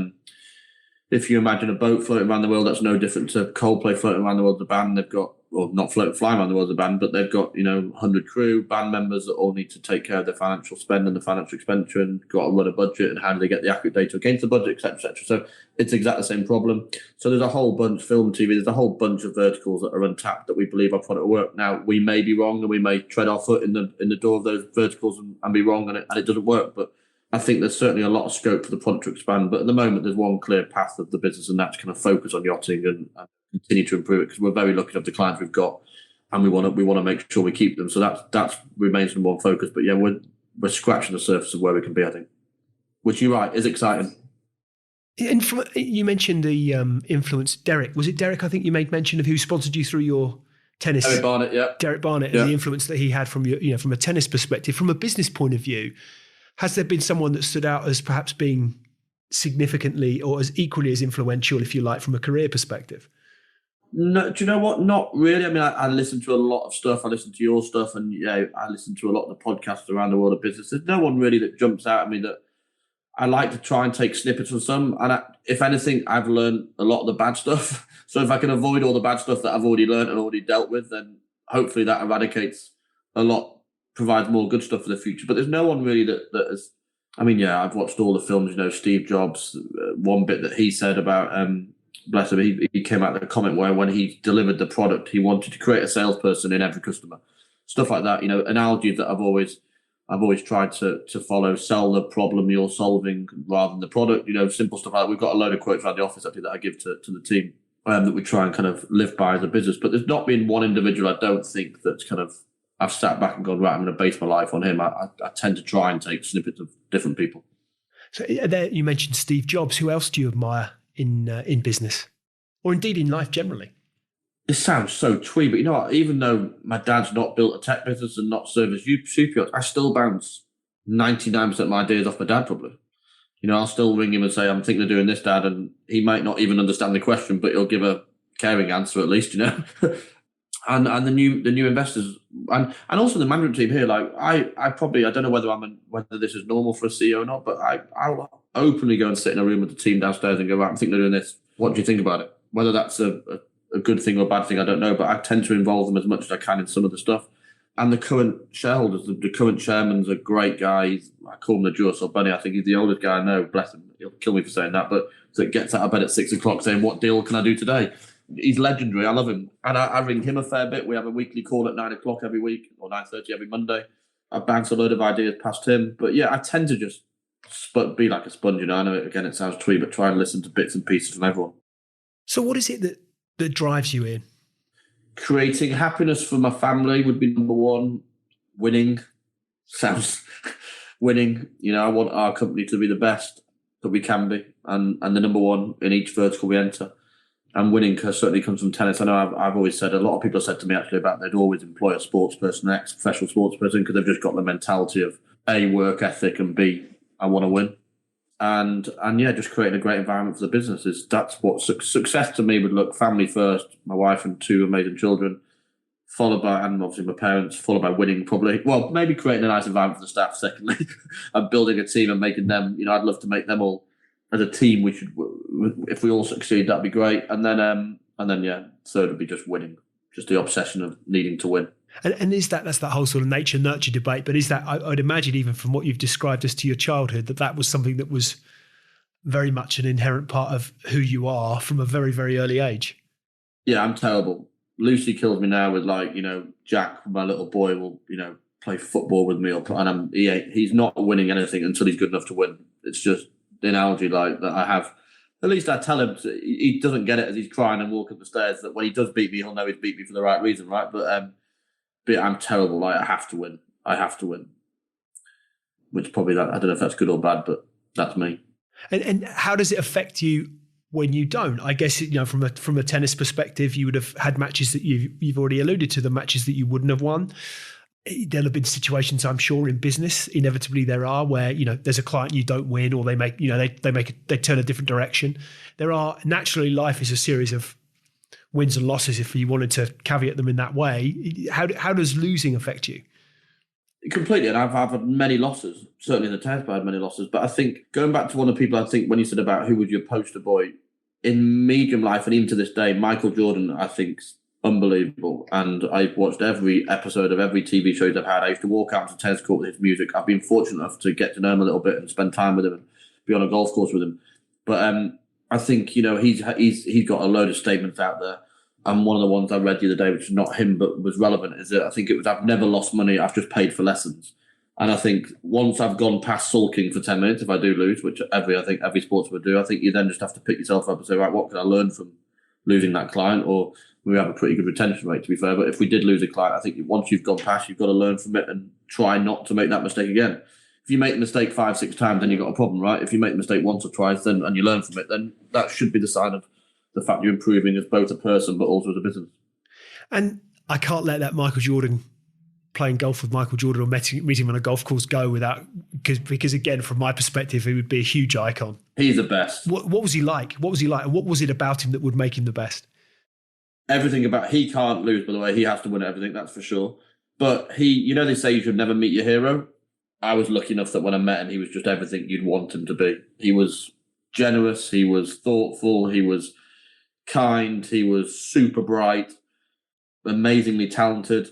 B: if you imagine a boat floating around the world, that's no different to Coldplay floating around the world as a band. They've got, well, not flying around the world as a band, but they've got, 100 crew, band members that all need to take care of their financial spend and the financial expenditure and got to run a budget and how do they get the accurate data against the budget, et cetera, et cetera. So it's exactly the same problem. So there's a whole bunch, film, TV, there's a whole bunch of verticals that are untapped that we believe our product will work. Now, we may be wrong and we may tread our foot in the door of those verticals and be wrong and it doesn't work, but I think there's certainly a lot of scope for the product to expand, but at the moment there's one clear path of the business, and that's kind of focus on yachting and continue to improve it because we're very lucky to have the clients we've got, and we want to make sure we keep them. So that remains number one focus. But yeah, we're scratching the surface of where we can be, I think. Which you're right is exciting.
A: And you mentioned the influence, Derek. Was it Derek? I think you made mention of who sponsored you through your tennis.
B: Derek Barnett, yeah.
A: Derek Barnett, and the influence that he had from from a tennis perspective, from a business point of view. Has there been someone that stood out as perhaps being significantly or as equally as influential, if you like, from a career perspective?
B: No, do you know what? Not really. I mean, I listen to a lot of stuff. I listen to your stuff, and I listen to a lot of the podcasts around the world of business. There's no one really that jumps out at me that I like to try and take snippets from some. And if anything, I've learned a lot of the bad stuff. So if I can avoid all the bad stuff that I've already learned and already dealt with, then hopefully that eradicates a lot. Provides more good stuff for the future. But there's no one really that has. I mean, I've watched all the films. Steve Jobs. One bit that he said about, bless him, he came out with a comment where when he delivered the product, he wanted to create a salesperson in every customer. Stuff like that. Analogies that I've always tried to follow. Sell the problem you're solving rather than the product. Simple stuff like that. We've got a load of quotes around the office actually that I give to the team that we try and kind of live by as a business. But there's not been one individual I don't think that's kind of. I've sat back and gone, right, I'm going to base my life on him. I tend to try and take snippets of different people.
A: So there, you mentioned Steve Jobs. Who else do you admire in business or indeed in life generally?
B: This sounds so twee, but you know what? Even though my dad's not built a tech business and not served as super yachts, I still bounce 99% of my ideas off my dad probably. I'll still ring him and say, I'm thinking of doing this, Dad, and he might not even understand the question, but he'll give a caring answer at least, And the new investors and also the management team here, like I probably, I don't know whether this is normal for a CEO or not, but I'll openly go and sit in a room with the team downstairs and go, right, I'm thinking of doing this. What do you think about it? Whether that's a good thing or a bad thing, I don't know, but I tend to involve them as much as I can in some of the stuff. And the current shareholders, the current chairman's a great guy. I call him the Jewel Bunny. I think he's the oldest guy I know. Bless him. He'll kill me for saying that, but so it gets out of bed at 6 o'clock saying, what deal can I do today? He's legendary. I love him. And I ring him a fair bit. We have a weekly call at 9 o'clock every week or 9:30 every Monday. I bounce a load of ideas past him. But I tend to just be like a sponge. I know, again, it sounds twee, but try and listen to bits and pieces from everyone.
A: So what is it that drives you in?
B: Creating happiness for my family would be number one. Winning. Sounds winning. I want our company to be the best that we can be. And the number one in each vertical we enter. And winning certainly comes from tennis. I know I've always said, a lot of people have said to me actually about they'd always employ a sports person, ex-professional sports person, because they've just got the mentality of A, work ethic, and B, I want to win. And just creating a great environment for the businesses. That's what success to me would look. Family first, my wife and 2 amazing children, followed by, and obviously my parents, followed by winning probably. Well, maybe creating a nice environment for the staff secondly, and building a team and making them, I'd love to make them all, as a team, we should, if we all succeed, that'd be great. And then, third would be just winning, just the obsession of needing to win.
A: And is that's that whole sort of nature nurture debate? But is that, I'd imagine, even from what you've described as to your childhood, that was something that was very much an inherent part of who you are from a very, very early age. Yeah,
B: I'm terrible. Lucy kills me now with Jack, my little boy, will play football with me, and he's not winning anything until he's good enough to win. It's just the analogy that I have. At least I tell him he doesn't get it as he's crying and walking up the stairs, that when he does beat me, he'll know he's beat me for the right reason, right? But I'm terrible. I have to win. Which probably, I don't know if that's good or bad, but that's me.
A: And how does it affect you when you don't? I guess from a tennis perspective, you would have had matches that you've already alluded to, the matches that you wouldn't have won. there'll have been situations, I'm sure, in business, inevitably there are, where, there's a client you don't win, or they make, they turn a different direction. There are, naturally, life is a series of wins and losses, if you wanted to caveat them in that way. How does losing affect you?
B: Completely, and I've had many losses. Certainly in the test, I had many losses. But I think, going back to one of the people, I think when you said about who was your poster boy, in medium life and even to this day, Michael Jordan, I think's unbelievable. And I've watched every episode of every TV show I've had. I used to walk out to the tennis court with his music. I've been fortunate enough to get to know him a little bit and spend time with him and be on a golf course with him. But I think, he's got a load of statements out there. And one of the ones I read the other day, which is not him but was relevant, is that I think it was, I've never lost money, I've just paid for lessons. And I think once I've gone past sulking for 10 minutes, if I do lose, which I think every sportsman would do, I think you then just have to pick yourself up and say, right, what can I learn from losing that client? Or we have a pretty good retention rate, to be fair. But if we did lose a client, I think once you've gone past, you've got to learn from it and try not to make that mistake again. If you make the mistake 5-6 times, then you've got a problem, right? If you make the mistake once or twice and you learn from it, then that should be the sign of the fact you're improving as both a person but also as a business.
A: And I can't let that Michael Jordan, playing golf with Michael Jordan or meeting him on a golf course, go without, because again, from my perspective, he would be a huge icon.
B: He's the best.
A: What was he like? What was he like? And what was it about him that would make him the best?
B: Everything about, he can't lose, by the way. He has to win everything, that's for sure. But they say you should never meet your hero. I was lucky enough that when I met him, he was just everything you'd want him to be. He was generous, he was thoughtful, he was kind, he was super bright, amazingly talented.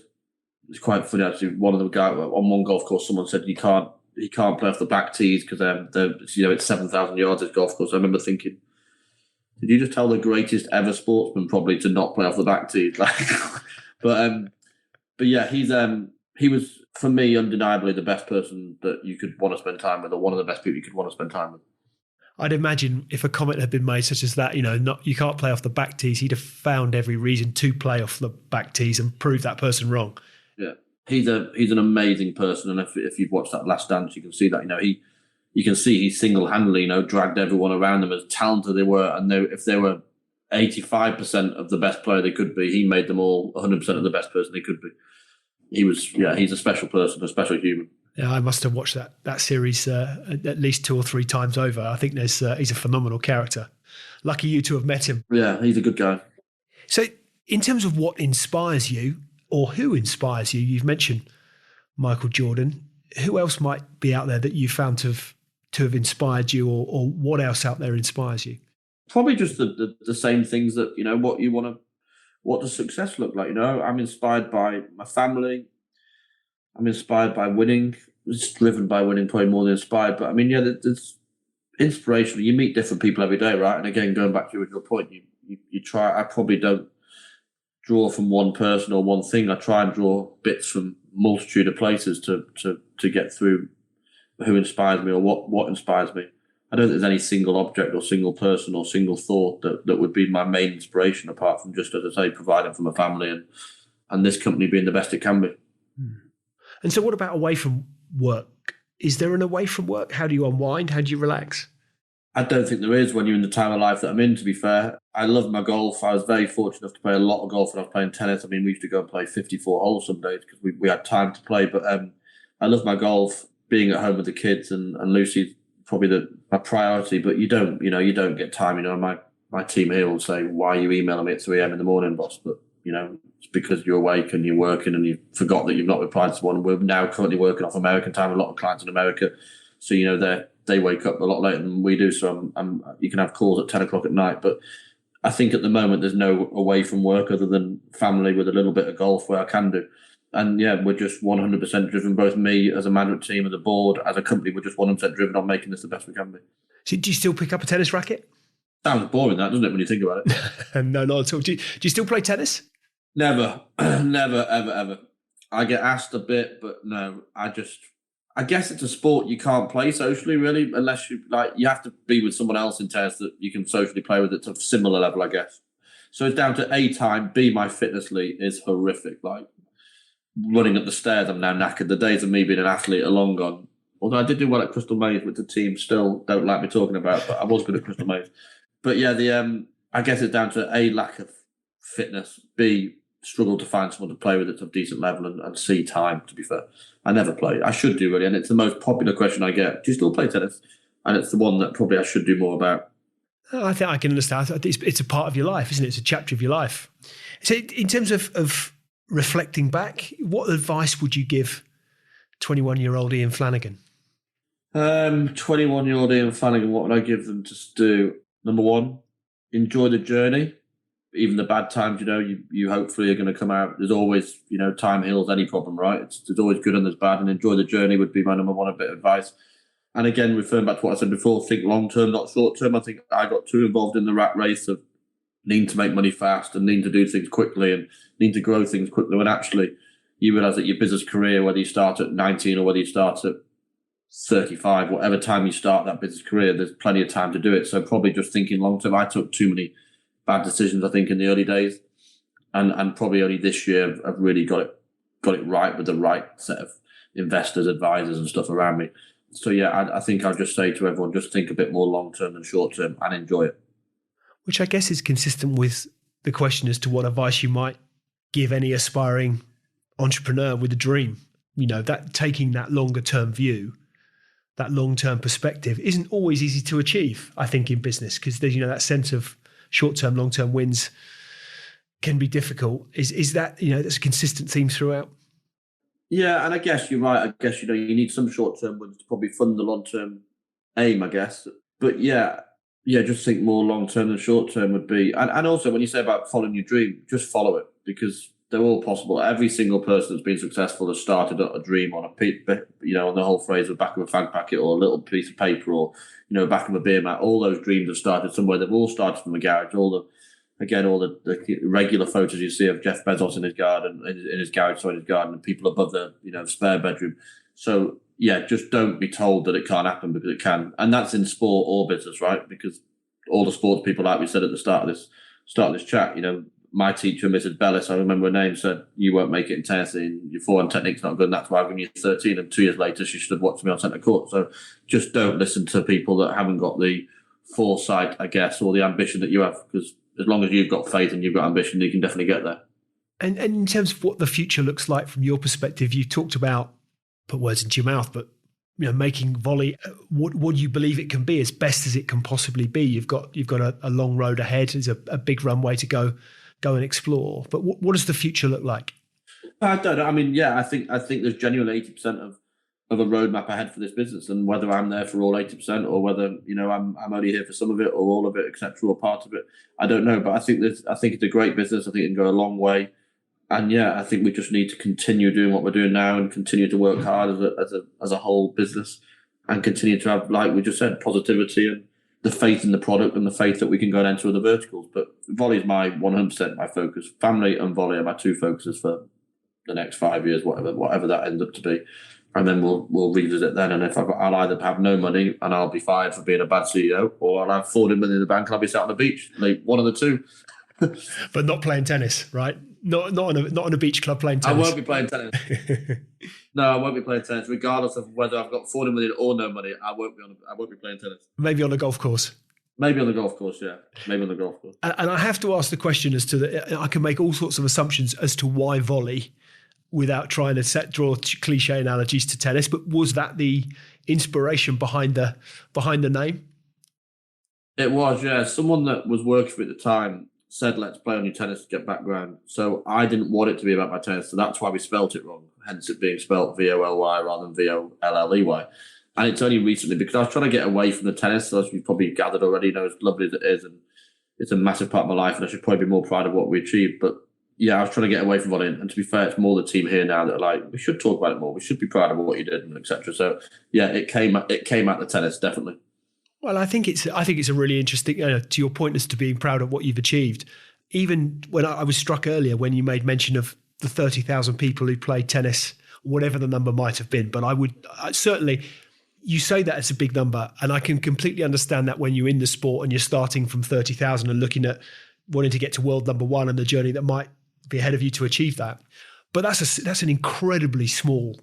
B: It's quite funny, actually. One of the guys on one golf course, someone said he can't play off the back tees because it's 7,000 yards, this golf course. I remember thinking, did you just tell the greatest ever sportsman probably to not play off the back tees? But yeah, he was, for me, undeniably the best person that you could want to spend time with, or one of the best people you could want to spend time with.
A: I'd imagine if a comment had been made such as that, you can't play off the back tees, he'd have found every reason to play off the back tees and prove that person wrong.
B: Yeah, he's an amazing person, and if you've watched that Last Dance, you can see that. You can see he single-handedly, dragged everyone around them as talented they were, and if they were 85% of the best player they could be, he made them all 100% of the best person they could be. He's a special person, a special human.
A: Yeah, I must have watched that series at least 2 or 3 times over. I think he's a phenomenal character. Lucky you to have met him.
B: Yeah, he's a good guy.
A: So in terms of what inspires you, or who inspires you, you've mentioned Michael Jordan. Who else might be out there that you found to have inspired you, or what else out there inspires you?
B: Probably just the same things that, what does success look like? I'm inspired by my family. I'm inspired by winning. It's driven by winning, probably more than inspired. But there's inspirational. You meet different people every day, right? And again, going back to your original point, you try. I probably don't draw from one person or one thing. I try and draw bits from multitude of places to get through who inspires me or what inspires me. I don't think there's any single object or single person or single thought that would be my main inspiration, apart from just, as I say, providing for my family and this company being the best it can be.
A: And so what about away from work? Is there an away from work? How do you unwind? How do you relax?
B: I don't think there is when you're in the time of life that I'm in, to be fair. I love my golf. I was very fortunate enough to play a lot of golf when I was playing tennis. We used to go and play 54 holes some days because we had time to play. But I love my golf, being at home with the kids, and Lucy's probably my priority. But you don't get time. My team here will say, why are you emailing me at 3 a.m. in the morning, boss? But, it's because you're awake and you're working and you forgot that you've not replied to someone. We're now currently working off American time, a lot of clients in America. So, they wake up a lot later than we do. So you can have calls at 10 o'clock at night. But I think at the moment there's no away from work other than family with a little bit of golf where I can do. And yeah, we're just 100% driven, both me as a management team, as a board, as a company, we're just 100% driven on making this the best we can be.
A: So do you still pick up a tennis racket?
B: Sounds boring, that, doesn't it, when you think about
A: it? No, not at all. Do you still play tennis?
B: Never, never, ever. I get asked a bit, but no, I guess it's a sport you can't play socially, really, unless you have to be with someone else in tennis that you can socially play with at a similar level, I guess. So it's down to A, time, B, my fitness league is horrific. Running up the stairs, I'm now knackered. The days of me being an athlete are long gone. Although I did do well at Crystal Maze, which the team still don't like me talking about, but I was good at Crystal Maze. But yeah, I guess it's down to A, lack of fitness, B, struggle to find someone to play with at a decent level and see time, to be fair. I never play. I should do, really. And it's the most popular question I get. Do you still play tennis? And it's the one that probably I should do more about.
A: I think I can understand. I think it's a part of your life, isn't it? It's a chapter of your life. So in terms of reflecting back, what advice would you give 21-year-old Ian Flanagan?
B: 21-year-old Ian Flanagan, what would I give them to do? Number one, enjoy the journey. Even the bad times, you hopefully are going to come out. There's always, time heals any problem, right? There's always good and there's bad, and enjoy the journey would be my number one bit of advice. And again, referring back to what I said before, think long-term, not short-term. I think I got too involved in the rat race of needing to make money fast and needing to do things quickly and needing to grow things quickly. When actually you realise that your business career, whether you start at 19 or whether you start at 35, whatever time you start that business career, there's plenty of time to do it. So probably just thinking long-term. I took too many bad decisions, I think, in the early days. And probably only this year I've really got it right with the right set of investors, advisors and stuff around me. So, yeah, I think I'll just say to everyone, just think a bit more long-term than short-term and enjoy it.
A: Which I guess is consistent with the question as to what advice you might give any aspiring entrepreneur with a dream. That taking that longer-term view, that long-term perspective isn't always easy to achieve, I think, in business, because there's, that sense of short-term, long-term wins can be difficult. Is that, that's a consistent theme throughout?
B: Yeah, and I guess you're right. I guess, you need some short-term wins to probably fund the long-term aim, I guess. But yeah, just think more long-term than short-term would be. And also when you say about following your dream, just follow it, because they're all possible. Every single person that's been successful has started a dream on on the whole phrase of back of a fag packet or a little piece of paper or, back of a beer mat. All those dreams have started somewhere. They've all started from the garage. All the regular photos you see of Jeff Bezos in his garden, in his garage, in his garden, and people above the, spare bedroom. So yeah, just don't be told that it can't happen, because it can. And that's in sport or business, right? Because all the sports people, like we said at the start of this chat, my teacher, Mrs. Bellis, I remember her name, said, you won't make it in tennis, and your forehand technique's not good, and that's why when you're 13. And 2 years later, she stood watching me on centre court. So just don't listen to people that haven't got the foresight, I guess, or the ambition that you have, because as long as you've got faith and you've got ambition, you can definitely get there.
A: And in terms of what the future looks like from your perspective, you talked about, put words into your mouth, but making Voly what do you believe it can be as best as it can possibly be? You've got a long road ahead. There's a big runway to go and explore. But what does the future look like?
B: I don't know. I mean, yeah, I think there's genuinely 80% of a roadmap ahead for this business, and whether I'm there for all 80% or whether I'm only here for some of it or all of it, etc., or part of it, I don't know. But I think it's a great business. I think it can go a long way, and yeah, I think we just need to continue doing what we're doing now and continue to work hard as a whole business, and continue to have, like we just said, positivity and the faith in the product and the faith that we can go into other verticals. But Volley is my 100% my focus. Family and Volley are my two focuses for the next 5 years, whatever that ends up to be. And then we'll revisit then. And if I'll either have no money and I'll be fired for being a bad CEO, or I'll have 40 million in the bank and I'll be sat on the beach. Like one of the two.
A: But not playing tennis, right? Not on a beach club playing tennis.
B: I won't be playing tennis. No, I won't be playing tennis, regardless of whether I've got 40 million or no money. I won't be playing tennis.
A: Maybe on a golf course.
B: Maybe on the golf course, yeah. Maybe on the golf course.
A: And I have to ask the question as to I can make all sorts of assumptions as to why Volley, without trying to draw cliche analogies to tennis, but was that the inspiration behind the name?
B: It was, yeah. Someone that was working for me at the time said, let's play on your tennis to get background. So I didn't want it to be about my tennis, so that's why we spelt it wrong, hence it being spelt Voly rather than Volley. And it's only recently, because I was trying to get away from the tennis, as you've probably gathered already, as lovely as it is, and it's a massive part of my life, and I should probably be more proud of what we achieved. But yeah, I was trying to get away from volley, and to be fair, it's more the team here now that are like, we should talk about it more. We should be proud of what you did, and etc. So yeah, it came at the tennis, definitely.
A: Well, I think it's a really interesting, to your point as to being proud of what you've achieved. Even when I was struck earlier when you made mention of the 30,000 people who played tennis, whatever the number might have been, but I certainly, you say that it's a big number, and I can completely understand that when you're in the sport and you're starting from 30,000 and looking at wanting to get to world number one and the journey that might be ahead of you to achieve that. But that's an incredibly small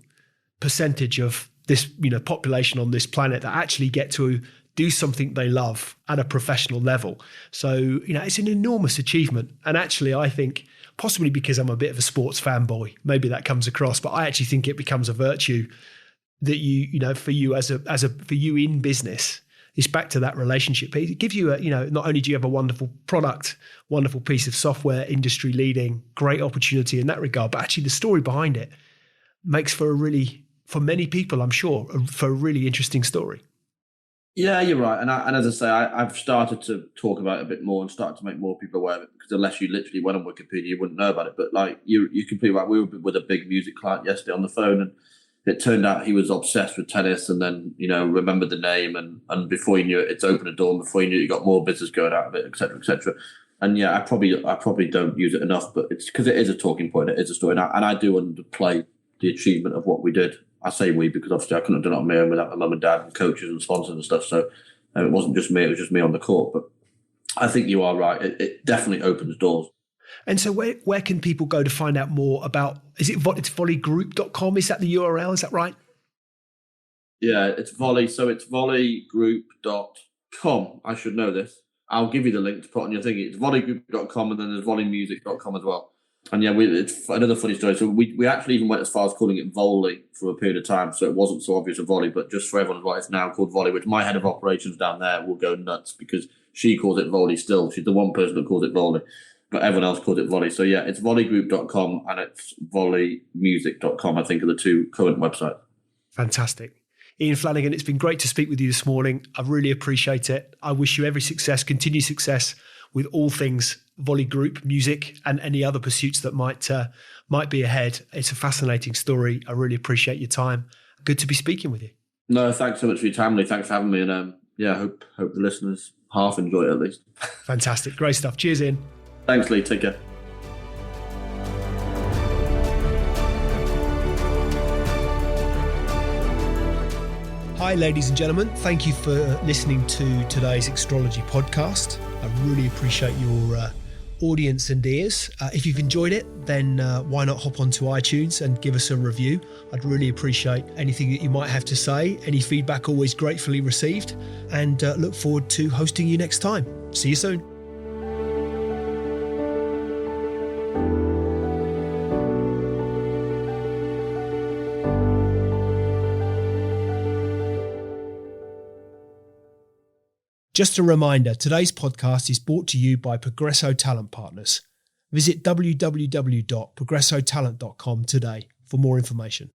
A: percentage of this, population on this planet that actually get to do something they love at a professional level. So, it's an enormous achievement. And actually, I think possibly because I'm a bit of a sports fanboy. Maybe that comes across, but I actually think it becomes a virtue that for you for you in business, it's back to that relationship. It gives you not only do you have a wonderful product, wonderful piece of software, industry leading, great opportunity in that regard, but actually the story behind it makes for for many people, I'm sure, for a really interesting story.
B: Yeah, you're right. And as I say, I've started to talk about it a bit more and started to make more people aware of it, because unless you literally went on Wikipedia, you wouldn't know about it. But like you're completely right. We were with a big music client yesterday on the phone, and it turned out he was obsessed with tennis, and then, remembered the name, and before you knew it, it's opened a door, and before you knew it, you got more business going out of it, et cetera, et cetera. And yeah, I probably don't use it enough, but it's because it is a talking point. It is a story. And I do underplay the achievement of what we did. I say we because obviously I couldn't have done it on my own without my mum and dad and coaches and sponsors and stuff. So it wasn't just me, it was just me on the court. But I think you are right. It definitely opens doors.
A: And so where can people go to find out more about, it's volygroup.com? Is that the URL? Is that right?
B: Yeah, it's Voly. So it's volygroup.com. I should know this. I'll give you the link to put on your thing. It's volygroup.com, and then there's volymusic.com as well. And yeah, it's another funny story. So we actually even went as far as calling it Voly for a period of time. So it wasn't so obvious a volley, but just for everyone as well, it's now called Voly, which my head of operations down there will go nuts because she calls it Voly still. She's the one person that calls it Voly, but everyone else calls it Voly. So yeah, it's volygroup.com and it's volymusic.com, I think, are the two current websites.
A: Fantastic. Ian Flanagan, it's been great to speak with you this morning. I really appreciate it. I wish you every success, continued success with all things Voly Group, music, and any other pursuits that might be ahead. It's a fascinating story. I really appreciate your time. Good to be speaking with you.
B: No, thanks so much for your time, Lee. Thanks for having me. And I hope the listeners half enjoy it at least.
A: Fantastic. Great stuff. Cheers, Ian.
B: Thanks, Lee. Take care.
A: Hi, ladies and gentlemen. Thank you for listening to today's Extrology podcast. I really appreciate your audience and ears. If you've enjoyed it, then why not hop onto iTunes and give us a review? I'd really appreciate anything that you might have to say. Any feedback always gratefully received, and look forward to hosting you next time. See you soon. Just a reminder, today's podcast is brought to you by Progresso Talent Partners. Visit www.progressotalent.com today for more information.